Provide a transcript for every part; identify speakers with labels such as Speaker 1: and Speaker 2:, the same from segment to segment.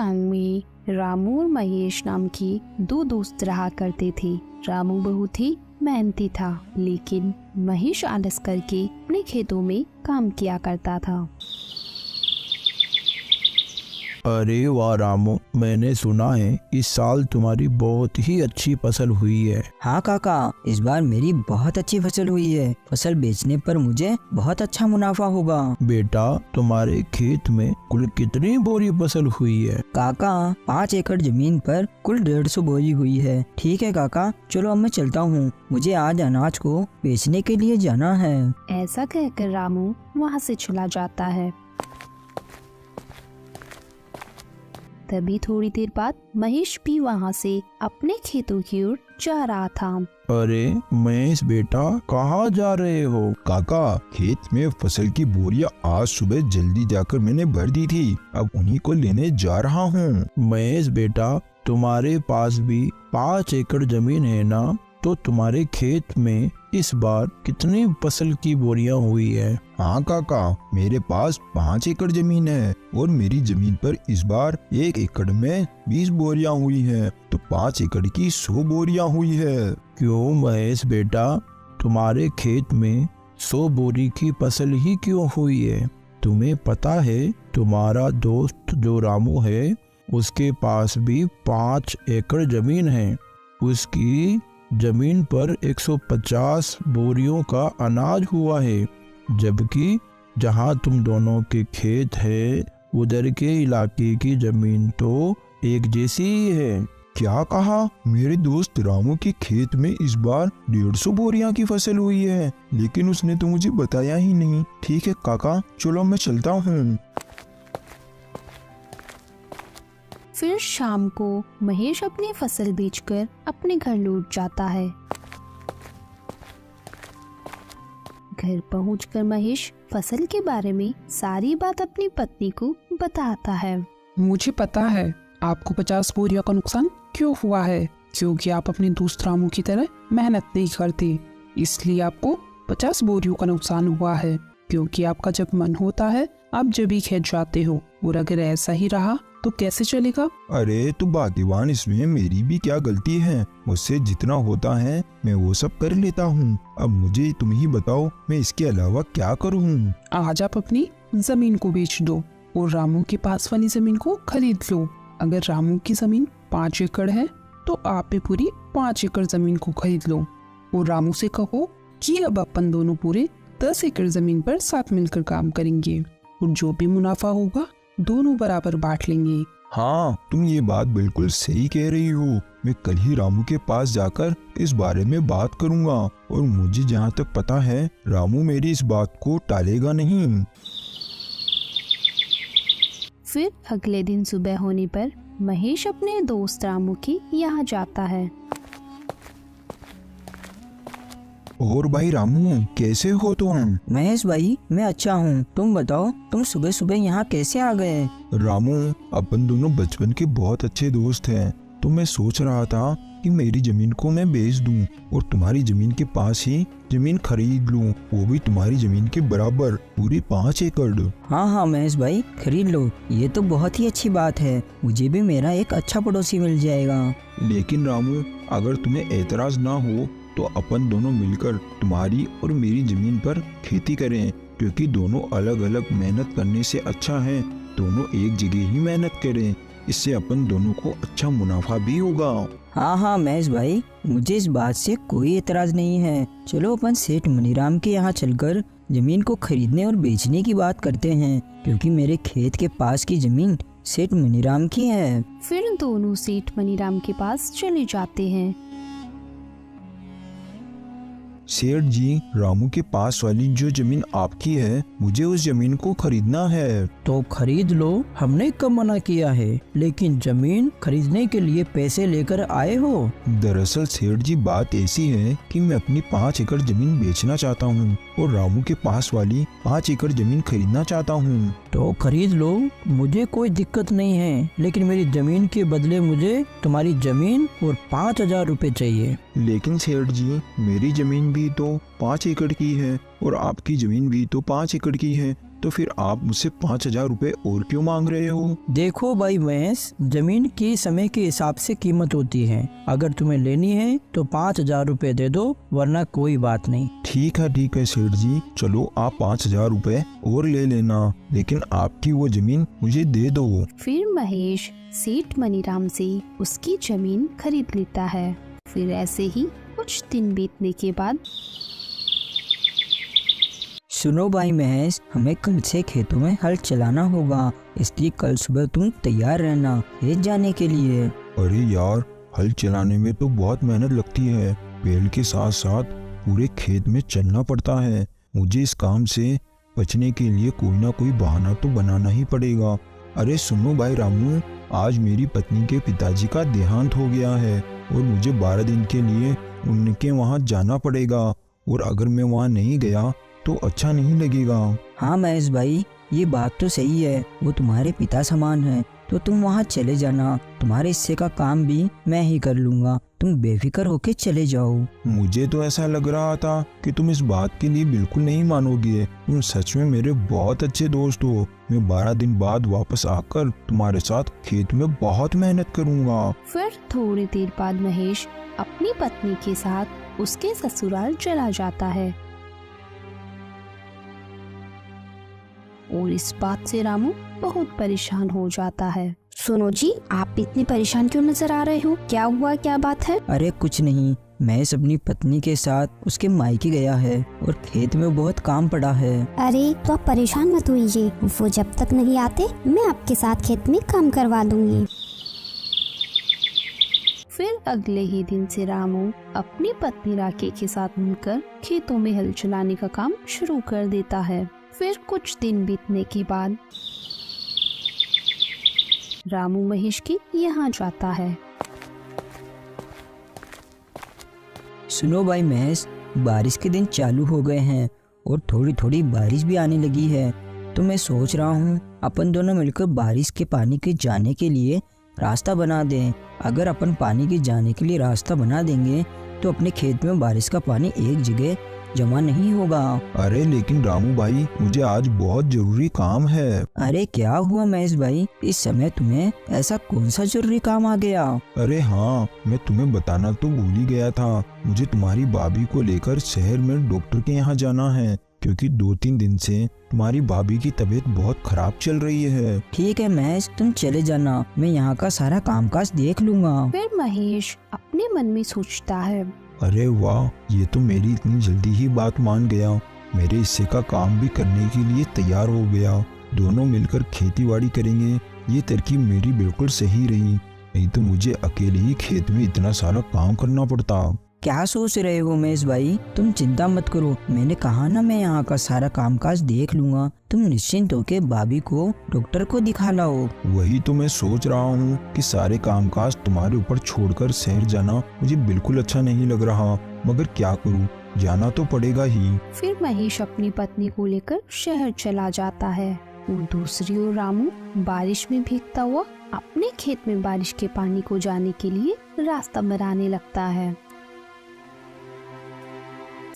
Speaker 1: गांव में रामू और महेश नाम के दो दोस्त रहा करते थे। रामू बहुत ही मेहनती था, लेकिन महेश आलस करके अपने खेतों में काम किया करता था।
Speaker 2: अरे वाह रामू, मैंने सुना है इस साल तुम्हारी बहुत ही अच्छी फसल हुई है।
Speaker 3: हाँ काका, इस बार मेरी बहुत अच्छी फसल हुई है। फसल बेचने पर मुझे बहुत अच्छा मुनाफा होगा।
Speaker 2: बेटा, तुम्हारे खेत में कुल कितनी बोरी फसल हुई है?
Speaker 3: काका, 5 एकड़ जमीन पर कुल 150 बोरी हुई है। ठीक है काका, चलो अब मैं चलता हूँ, मुझे आज अनाज को बेचने के लिए जाना है।
Speaker 1: ऐसा कहकर रामू वहाँ से चला जाता है। तभी थोड़ी देर बाद महेश भी वहाँ से अपने खेतों की ओर जा रहा था।
Speaker 2: अरे महेश बेटा, कहाँ जा रहे हो?
Speaker 4: काका, खेत में फसल की बोरियां आज सुबह जल्दी जाकर मैंने भर दी थी, अब उन्हीं को लेने जा रहा हूँ।
Speaker 2: महेश बेटा, तुम्हारे पास भी 5 एकड़ जमीन है ना? तो तुम्हारे खेत में इस बार कितनी फसल की बोरियां हुई है?
Speaker 4: हाँ काका, मेरे पास 5 एकड़ जमीन है और मेरी जमीन पर इस बार 1 एकड़ में 20 बोरियां हुई है, तो 5 एकड़ की 100 बोरियां हुई है।
Speaker 2: क्यों महेश बेटा, तुम्हारे खेत में 100 बोरी की फसल ही क्यों हुई है? तुम्हें पता है तुम्हारा दोस्त जो रामू है, उसके पास भी 5 एकड़ जमीन है। उसकी जमीन पर 150 बोरियों का अनाज हुआ है, जबकि जहां तुम दोनों के खेत है उधर के इलाके की जमीन तो एक जैसी ही है।
Speaker 4: क्या कहा? मेरे दोस्त रामू के खेत में इस बार 150 बोरियां की फसल हुई है, लेकिन उसने तो मुझे बताया ही नहीं। ठीक है काका, चलो मैं चलता हूँ।
Speaker 1: फिर शाम को महेश अपनी फसल बेचकर अपने घर लौट जाता है। घर पहुंचकर महेश फसल के बारे में सारी बात अपनी पत्नी को बताता है।
Speaker 5: मुझे पता है आपको 50 बोरियों का नुकसान क्यों हुआ है, क्योंकि आप अपने दोस्त रामू की तरह मेहनत नहीं करते, इसलिए आपको 50 बोरियों का नुकसान हुआ है। क्योंकि आपका जब मन होता है आप जब भी खेत जाते हो, और अगर ऐसा ही रहा तो कैसे चलेगा?
Speaker 4: अरे तू भाग्यवान, इसमें मेरी भी क्या गलती है? मुझसे जितना होता है मैं वो सब कर लेता हूँ। अब मुझे तुम ही बताओ, मैं इसके अलावा क्या करूँ?
Speaker 5: आज आप अपनी जमीन को बेच दो और रामू के पास वाली जमीन को खरीद लो। अगर रामू की जमीन 5 एकड़ है तो आप भी पूरी 5 एकड़ जमीन को खरीद लो, और रामू से कहो कि अब अपन दोनों पूरे 10 एकड़ जमीन पर साथ मिलकर काम करेंगे, और जो भी मुनाफा होगा दोनों बराबर बांट लेंगे।
Speaker 4: हाँ, तुम ये बात बिल्कुल सही कह रही हो। मैं कल ही रामू के पास जाकर इस बारे में बात करूँगा, और मुझे जहाँ तक पता है रामू मेरी इस बात को टालेगा नहीं।
Speaker 1: फिर अगले दिन सुबह होने पर महेश अपने दोस्त रामू के यहाँ जाता है।
Speaker 4: और भाई रामू, कैसे हो तुम?
Speaker 3: महेश भाई, मैं अच्छा हूँ, तुम बताओ, तुम सुबह सुबह यहाँ कैसे आ गए?
Speaker 4: रामू, अपन दोनों बचपन के बहुत अच्छे दोस्त हैं, तो मैं सोच रहा था कि मेरी जमीन को मैं बेच दूं और तुम्हारी जमीन के पास ही जमीन खरीद लूं, वो भी तुम्हारी जमीन के बराबर, पूरी 5 एकड़।
Speaker 3: हाँ हाँ महेश भाई, खरीद लो, ये तो बहुत ही अच्छी बात है, मुझे भी मेरा एक अच्छा पड़ोसी मिल जाएगा।
Speaker 4: लेकिन रामू, अगर तुम्हें ऐतराज ना हो तो अपन दोनों मिलकर तुम्हारी और मेरी जमीन पर खेती करें, क्योंकि दोनों अलग अलग मेहनत करने से अच्छा है दोनों एक जगह ही मेहनत करें, इससे अपन दोनों को अच्छा मुनाफा भी होगा।
Speaker 3: हाँ हाँ महेश भाई, मुझे इस बात से कोई एतराज नहीं है। चलो अपन सेठ मनीराम के यहाँ चलकर जमीन को खरीदने और बेचने की बात करते हैं, क्योंकि मेरे खेत के पास की जमीन सेठ मनीराम की है।
Speaker 1: फिर दोनों सेठ मनीराम के पास चले जाते हैं।
Speaker 4: सेठ जी, रामू के पास वाली जो जमीन आपकी है, मुझे उस जमीन को खरीदना है।
Speaker 6: तो खरीद लो, हमने कब मना किया है, लेकिन जमीन खरीदने के लिए पैसे लेकर आए हो?
Speaker 4: दरअसल सेठ जी, बात ऐसी है कि मैं अपनी 5 एकड़ जमीन बेचना चाहता हूँ और रामू के पास वाली 5 एकड़ जमीन खरीदना चाहता हूँ।
Speaker 6: तो खरीद लो, मुझे कोई दिक्कत नहीं है, लेकिन मेरी जमीन के बदले मुझे तुम्हारी जमीन और 5,000 रुपए चाहिए।
Speaker 4: लेकिन सेठ जी, मेरी जमीन भी तो 5 एकड़ की है और आपकी जमीन भी तो 5 एकड़ की है, तो फिर आप मुझसे 5,000 रुपए और क्यों मांग रहे हो?
Speaker 6: देखो भाई महेश, जमीन की समय के हिसाब से कीमत होती है। अगर तुम्हें लेनी है तो 5,000 रुपए दे दो, वरना कोई बात नहीं।
Speaker 4: ठीक है सेठ जी, चलो आप 5,000 रुपए और ले लेना, लेकिन आपकी वो जमीन मुझे दे दो।
Speaker 1: फिर महेश सेठ मनीराम से उसकी जमीन खरीद लेता है। फिर ऐसे ही कुछ दिन बीतने के बाद
Speaker 3: सुनो भाई महेश, हमें कल से खेतों में हल चलाना होगा, इसलिए कल सुबह तुम तैयार रहना खेत जाने के लिए।
Speaker 4: अरे यार, हल चलाने में तो बहुत मेहनत लगती है। बैल के साथ साथ पूरे खेत में चलना पड़ता है। मुझे इस काम से बचने के लिए कोई ना कोई बहाना तो बनाना ही पड़ेगा। अरे सुनो भाई रामू, आज मेरी पत्नी के पिताजी का देहांत हो गया है और मुझे 12 दिन के लिए उनके वहाँ जाना पड़ेगा, और अगर मैं वहाँ नहीं गया तो अच्छा नहीं लगेगा।
Speaker 3: हाँ महेश भाई, ये बात तो सही है, वो तुम्हारे पिता समान है, तो तुम वहाँ चले जाना। तुम्हारे हिस्से का काम भी मैं ही कर लूँगा, तुम बेफिक्र होके चले जाओ।
Speaker 4: मुझे तो ऐसा लग रहा था कि तुम इस बात के लिए बिल्कुल नहीं मानोगे। तुम सच में मेरे बहुत अच्छे दोस्त हो। मैं 12 दिन बाद वापस आकर तुम्हारे साथ खेत में बहुत मेहनत करूँगा।
Speaker 1: फिर थोड़ी देर बाद महेश अपनी पत्नी के साथ उसके ससुराल चला जाता है। और इस बात से रामू बहुत परेशान हो जाता है।
Speaker 7: सुनो जी, आप इतने परेशान क्यों नजर आ रहे हो? क्या हुआ, क्या बात है?
Speaker 3: अरे कुछ नहीं, महेश अपनी पत्नी के साथ उसके मायके गया है और खेत में बहुत काम पड़ा है।
Speaker 7: अरे तो आप परेशान मत होइए, वो जब तक नहीं आते मैं आपके साथ खेत में काम करवा दूंगी।
Speaker 1: फिर अगले ही दिन से रामू अपनी पत्नी राके के साथ मिलकर खेतों में हल चलाने का काम शुरू कर देता है। फिर कुछ दिन बीतने के बाद रामू महेश के यहाँ जाता है।
Speaker 3: सुनो भाई महेश, बारिश के दिन चालू हो गए हैं और थोड़ी थोड़ी बारिश भी आने लगी है, तो मैं सोच रहा हूँ अपन दोनों मिलकर बारिश के पानी के जाने के लिए रास्ता बना दें। अगर अपन पानी के जाने के लिए रास्ता बना देंगे तो अपने खेत में बारिश का पानी एक जगह जमा नहीं होगा।
Speaker 4: अरे लेकिन रामू भाई, मुझे आज बहुत जरूरी काम है।
Speaker 3: अरे क्या हुआ महेश भाई, इस समय तुम्हें ऐसा कौन सा जरूरी काम आ गया?
Speaker 4: अरे हाँ, मैं तुम्हें बताना तो भूल ही गया था। मुझे तुम्हारी भाभी को लेकर शहर में डॉक्टर के यहाँ जाना है, क्योंकि 2-3 दिन से तुम्हारी भाभी की तबीयत बहुत खराब चल रही है।
Speaker 3: ठीक है महेश, तुम चले जाना, मैं यहाँ का सारा कामकाज देख लूँगा।
Speaker 1: फिर महेश अपने मन में सोचता है,
Speaker 4: अरे वाह, ये तो मेरी इतनी जल्दी ही बात मान गया। मेरे हिस्से का काम भी करने के लिए तैयार हो गया। दोनों मिलकर खेतीबाड़ी करेंगे। ये तरकीब मेरी बिल्कुल सही रही, नहीं तो मुझे अकेले ही खेत में इतना सारा काम करना पड़ता।
Speaker 3: क्या सोच रहे हो महेश भाई, तुम चिंता मत करो, मैंने कहा ना मैं यहाँ का सारा कामकाज देख लूँगा। तुम निश्चिंत होके भाभी को डॉक्टर को दिखा लाओ।
Speaker 4: वही तो मैं सोच रहा हूँ कि सारे कामकाज तुम्हारे ऊपर छोड़कर शहर जाना मुझे बिल्कुल अच्छा नहीं लग रहा, मगर क्या करूँ, जाना तो पड़ेगा ही।
Speaker 1: फिर महेश अपनी पत्नी को लेकर शहर चला जाता है और दूसरी ओर रामू बारिश में भीगता हुआ अपने खेत में बारिश के पानी को जाने के लिए रास्ता बनाने लगता है।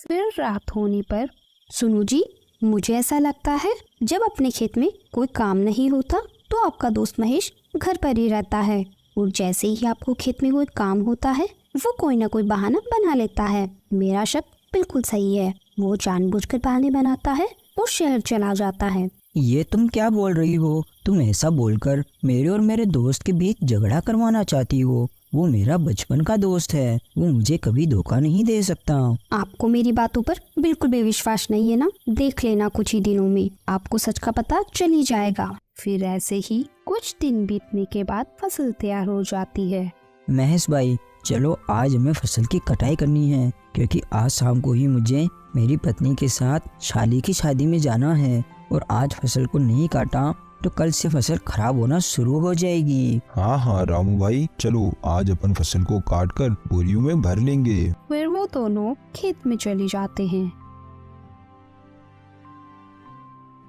Speaker 1: फिर रात होने पर,
Speaker 7: सुनो जी, मुझे ऐसा लगता है जब अपने खेत में कोई काम नहीं होता तो आपका दोस्त महेश घर पर ही रहता है, और जैसे ही आपको खेत में कोई काम होता है वो कोई ना कोई बहाना बना लेता है। मेरा शक बिल्कुल सही है, वो जानबूझकर बहाने बनाता है और शहर चला जाता है।
Speaker 3: ये तुम क्या बोल रही हो? तुम ऐसा बोलकर मेरे और मेरे दोस्त के बीच झगड़ा करवाना चाहती हो? वो मेरा बचपन का दोस्त है, वो मुझे कभी धोखा नहीं दे सकता।
Speaker 7: आपको मेरी बातों पर बिल्कुल भी विश्वास नहीं है ना? देख लेना, कुछ ही दिनों में आपको सच का पता चल ही जाएगा।
Speaker 1: फिर ऐसे ही कुछ दिन बीतने के बाद फसल तैयार हो जाती है।
Speaker 3: महेश भाई, चलो आज हमें फसल की कटाई करनी है, क्योंकि आज शाम को ही मुझे मेरी पत्नी के साथ शाली की शादी में जाना है, और आज फसल को नहीं काटा तो कल से फसल खराब होना शुरू हो जाएगी।
Speaker 4: हाँ रामू भाई, चलो आज अपन फसल को काट कर बोरियों में भर लेंगे।
Speaker 1: फिर वो दोनों खेत में चले जाते हैं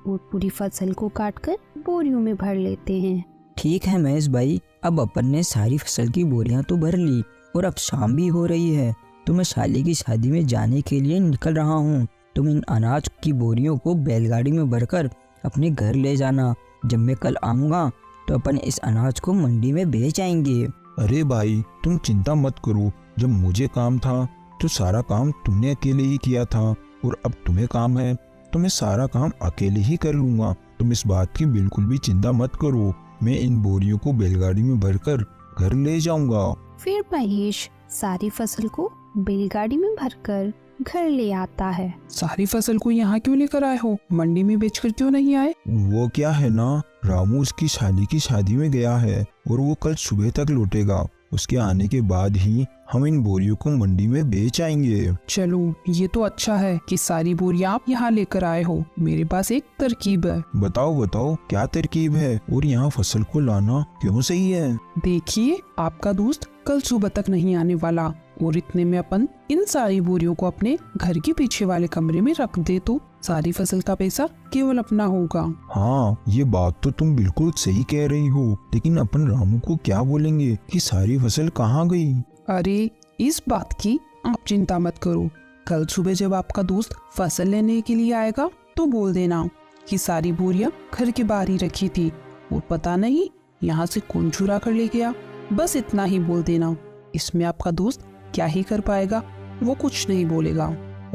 Speaker 1: और पूरी फसल को काटकर बोरियों में भर लेते हैं।
Speaker 3: ठीक है महेश भाई, अब अपन ने सारी फसल की बोरियां तो भर ली और अब शाम भी हो रही है, तो मैं शाली की शादी में जाने के लिए निकल रहा हूँ। तुम इन अनाज की बोरियों को बैलगाड़ी में भरकर अपने घर ले जाना। जब मैं कल आऊँगा तो अपन इस अनाज को मंडी में बेच आएंगे।
Speaker 4: अरे भाई तुम चिंता मत करो, जब मुझे काम था तो सारा काम तुमने अकेले ही किया था, और अब तुम्हें काम है तो मैं सारा काम अकेले ही कर लूँगा। तुम इस बात की बिल्कुल भी चिंता मत करो, मैं इन बोरियों को बैलगाड़ी में भरकर घर ले जाऊँगा।
Speaker 1: फिर महेश सारी फसल को बैलगाड़ी में भरकर घर ले आता है।
Speaker 5: सारी फसल को यहाँ क्यों लेकर आए हो? मंडी में बेचकर क्यों नहीं आए?
Speaker 4: वो क्या है ना, रामू उसकी शादी की शादी में गया है और वो कल सुबह तक लौटेगा। उसके आने के बाद ही हम इन बोरियों को मंडी में बेच आएंगे।
Speaker 5: चलो ये तो अच्छा है कि सारी बोरियां आप यहाँ लेकर आए हो। मेरे पास एक तरकीब है।
Speaker 4: बताओ बताओ क्या तरकीब है, और यहाँ फसल को लाना क्यों सही है?
Speaker 5: देखिए, आपका दोस्त कल सुबह तक नहीं आने वाला, और इतने में अपन इन सारी बोरियों को अपने घर के पीछे वाले कमरे में रख दे तो सारी फसल का पैसा केवल अपना होगा।
Speaker 4: हाँ ये बात तो तुम बिल्कुल सही कह रही हो, लेकिन अपन रामू को क्या बोलेंगे कि सारी फसल कहाँ गई?
Speaker 5: अरे इस बात की आप चिंता मत करो। कल सुबह जब आपका दोस्त फसल लेने के लिए आएगा तो बोल देना कि सारी बोरियां घर के बाहर ही रखी थी और पता नहीं यहाँ से कौन चुरा कर ले गया। बस इतना ही बोल देना। इसमें आपका दोस्त क्या ही कर पाएगा, वो कुछ नहीं बोलेगा।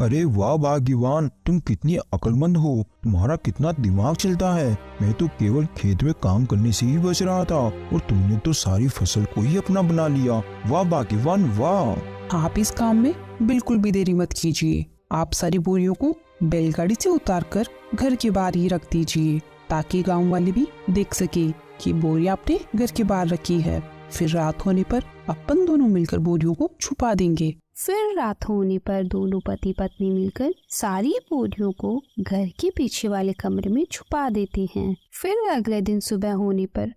Speaker 4: अरे वाह भाग्यवान, तुम कितनी अक्लमंद हो, तुम्हारा कितना दिमाग चलता है। मैं तो केवल खेत में काम करने से ही बच रहा था और तुमने तो सारी फसल को ही अपना बना लिया। वाह भाग्यवान वाह।
Speaker 5: आप इस काम में बिल्कुल भी देरी मत कीजिए। आप सारी बोरियों को बैलगाड़ी से उतारकर घर के बाहर ही रख दीजिए, ताकि गांव वाले भी देख सके कि बोरियां आपने घर के बाहर रखी है। फिर रात होने पर अपन दोनों मिलकर बोरियों को छुपा देंगे।
Speaker 1: फिर रात होने पर दोनों पति पत्नी मिलकर सारी बोरियों को घर के पीछे वाले कमरे में छुपा देते हैं। फिर अगले दिन सुबह होने पर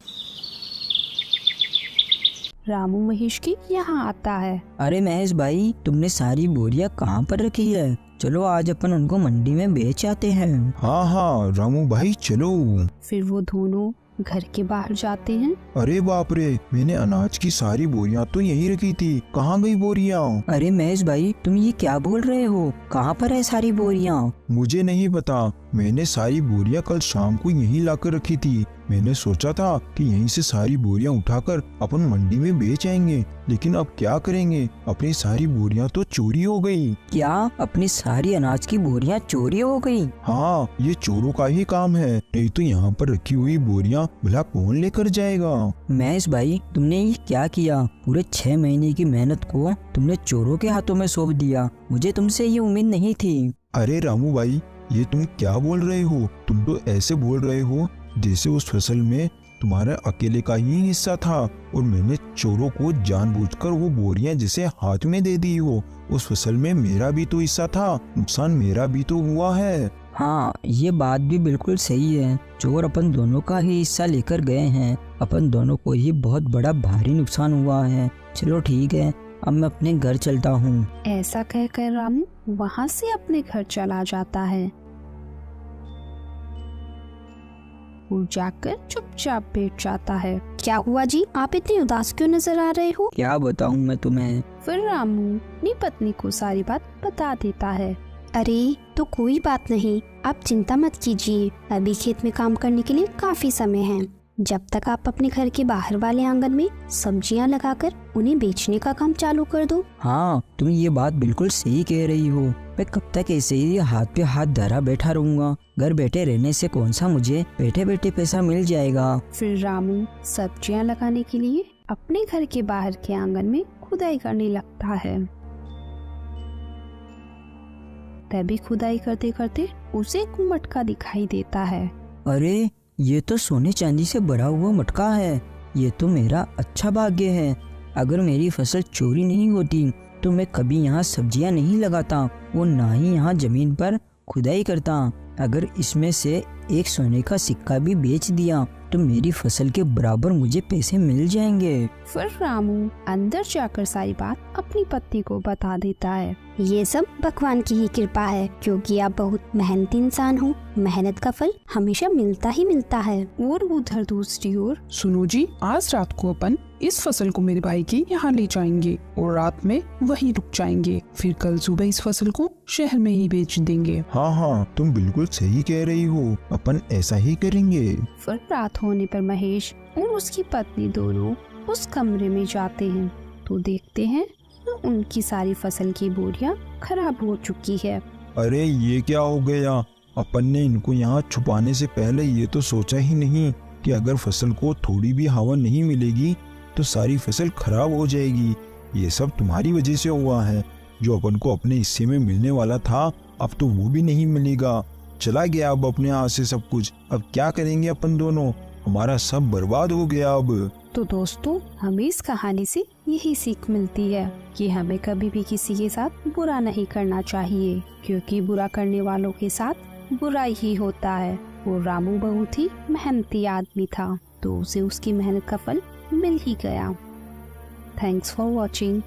Speaker 1: रामू महेश के यहाँ आता है।
Speaker 3: अरे महेश भाई, तुमने सारी बोरियां कहाँ पर रखी है? चलो आज अपन उनको मंडी में बेच आते हैं।
Speaker 4: हाँ हाँ रामू भाई चलो।
Speaker 1: फिर वो दोनों घर के बाहर जाते हैं।
Speaker 4: अरे बाप रे, मैंने अनाज की सारी बोरियां तो यहीं रखी थी, कहाँ गई बोरियां?
Speaker 3: अरे महेश भाई, तुम ये क्या बोल रहे हो? कहाँ पर है सारी बोरियां?
Speaker 4: मुझे नहीं पता, मैंने सारी बोरियां कल शाम को यहीं लाकर रखी थी। मैंने सोचा था कि यहीं से सारी बोरियां उठाकर अपन मंडी में बेच आएंगे, लेकिन अब क्या करेंगे, अपनी सारी बोरियां तो चोरी हो गई।
Speaker 3: क्या अपनी सारी अनाज की बोरियां चोरी हो गई?
Speaker 4: हाँ ये चोरों का ही काम है, नहीं तो यहाँ पर रखी हुई बोरियां भला कौन लेकर जाएगा?
Speaker 3: महेश भाई, तुमने ये क्या किया? पूरे 6 महीने की मेहनत को तुमने चोरों के हाथों में सौंप दिया। मुझे तुमसे ये उम्मीद नहीं थी।
Speaker 4: अरे रामू भाई, ये तुम क्या बोल रहे हो? तुम तो ऐसे बोल रहे हो जैसे उस फसल में तुम्हारा अकेले का ही हिस्सा था और मैंने चोरों को जानबूझकर वो बोरियां जिसे हाथ में दे दी हो। उस फसल में मेरा भी तो हिस्सा था, नुकसान मेरा भी तो हुआ है।
Speaker 3: हाँ ये बात भी बिल्कुल सही है। चोर अपन दोनों का ही हिस्सा लेकर गए हैं। अपन दोनों को ही बहुत बड़ा भारी नुकसान हुआ है। चलो ठीक है, अब मैं अपने घर चलता हूँ।
Speaker 1: ऐसा कहकर रामू वहाँ से अपने घर चला जाता है और जाकर चुपचाप बैठ जाता है।
Speaker 7: क्या हुआ जी, आप इतने उदास क्यों नजर आ रहे हो?
Speaker 3: क्या बताऊँ मैं तुम्हें।
Speaker 1: फिर रामू अपनी पत्नी को सारी बात बता देता है।
Speaker 7: अरे तो कोई बात नहीं, आप चिंता मत कीजिए। अभी खेत में काम करने के लिए काफी समय है। जब तक आप अपने घर के बाहर वाले आंगन में सब्जियां लगाकर उन्हें बेचने का काम चालू कर दो।
Speaker 3: हाँ तुम ये बात बिल्कुल सही कह रही हो। मैं कब तक ऐसे ही हाथ पे हाथ धरा बैठा रहूंगा? घर बैठे रहने से कौन सा मुझे बैठे बैठे पैसा मिल जाएगा।
Speaker 1: फिर रामू सब्जियां लगाने के लिए अपने घर के बाहर के आंगन में खुदाई करने लगता है। तभी खुदाई करते करते उसे एक मटका दिखाई देता है।
Speaker 3: अरे ये तो सोने चांदी से भरा हुआ मटका है। ये तो मेरा अच्छा भाग्य है। अगर मेरी फसल चोरी नहीं होती तो मैं कभी यहाँ सब्जियाँ नहीं लगाता और ना ही यहाँ जमीन पर खुदाई करता। अगर इसमें से एक सोने का सिक्का भी बेच दिया तो मेरी फसल के बराबर मुझे पैसे मिल जाएंगे।
Speaker 1: फिर रामू अंदर जाकर सारी बात अपनी पत्नी को बता देता है।
Speaker 7: ये सब भगवान की ही कृपा है, क्योंकि आप बहुत मेहनती इंसान हो। मेहनत का फल हमेशा मिलता ही मिलता है।
Speaker 1: और उधर दूसरी ओर
Speaker 5: सुनो जी, आज रात को अपन इस फसल को मेरे भाई के यहाँ ले जाएंगे और रात में वहीं रुक जाएंगे। फिर कल सुबह इस फसल को शहर में ही बेच देंगे।
Speaker 4: हाँ हाँ, तुम बिल्कुल सही कह रही हो, अपन ऐसा ही करेंगे।
Speaker 1: फिर रात होने पर महेश और उसकी पत्नी दोनों उस कमरे में जाते हैं तो देखते हैं उनकी सारी फसल की बोरियां खराब हो चुकी है।
Speaker 4: अरे ये क्या हो गया? अपन ने इनको यहाँ छुपाने से पहले ये तो सोचा ही नहीं कि अगर फसल को थोड़ी भी हवा नहीं मिलेगी तो सारी फसल खराब हो जाएगी। ये सब तुम्हारी वजह से हुआ है। जो अपन को अपने हिस्से में मिलने वाला था अब तो वो भी नहीं मिलेगा। चला गया अब अपने हाथ से सब कुछ। अब क्या करेंगे अपन दोनों? हमारा सब बर्बाद हो गया अब।
Speaker 1: तो दोस्तों, हमें इस कहानी से यही सीख मिलती है कि हमें कभी भी किसी के साथ बुरा नहीं करना चाहिए, क्योंकि बुरा करने वालों के साथ बुराई ही होता है। और रामू बहुत ही मेहनती आदमी था तो उसे उसकी मेहनत का फल मिल ही गया। Thanks for watching.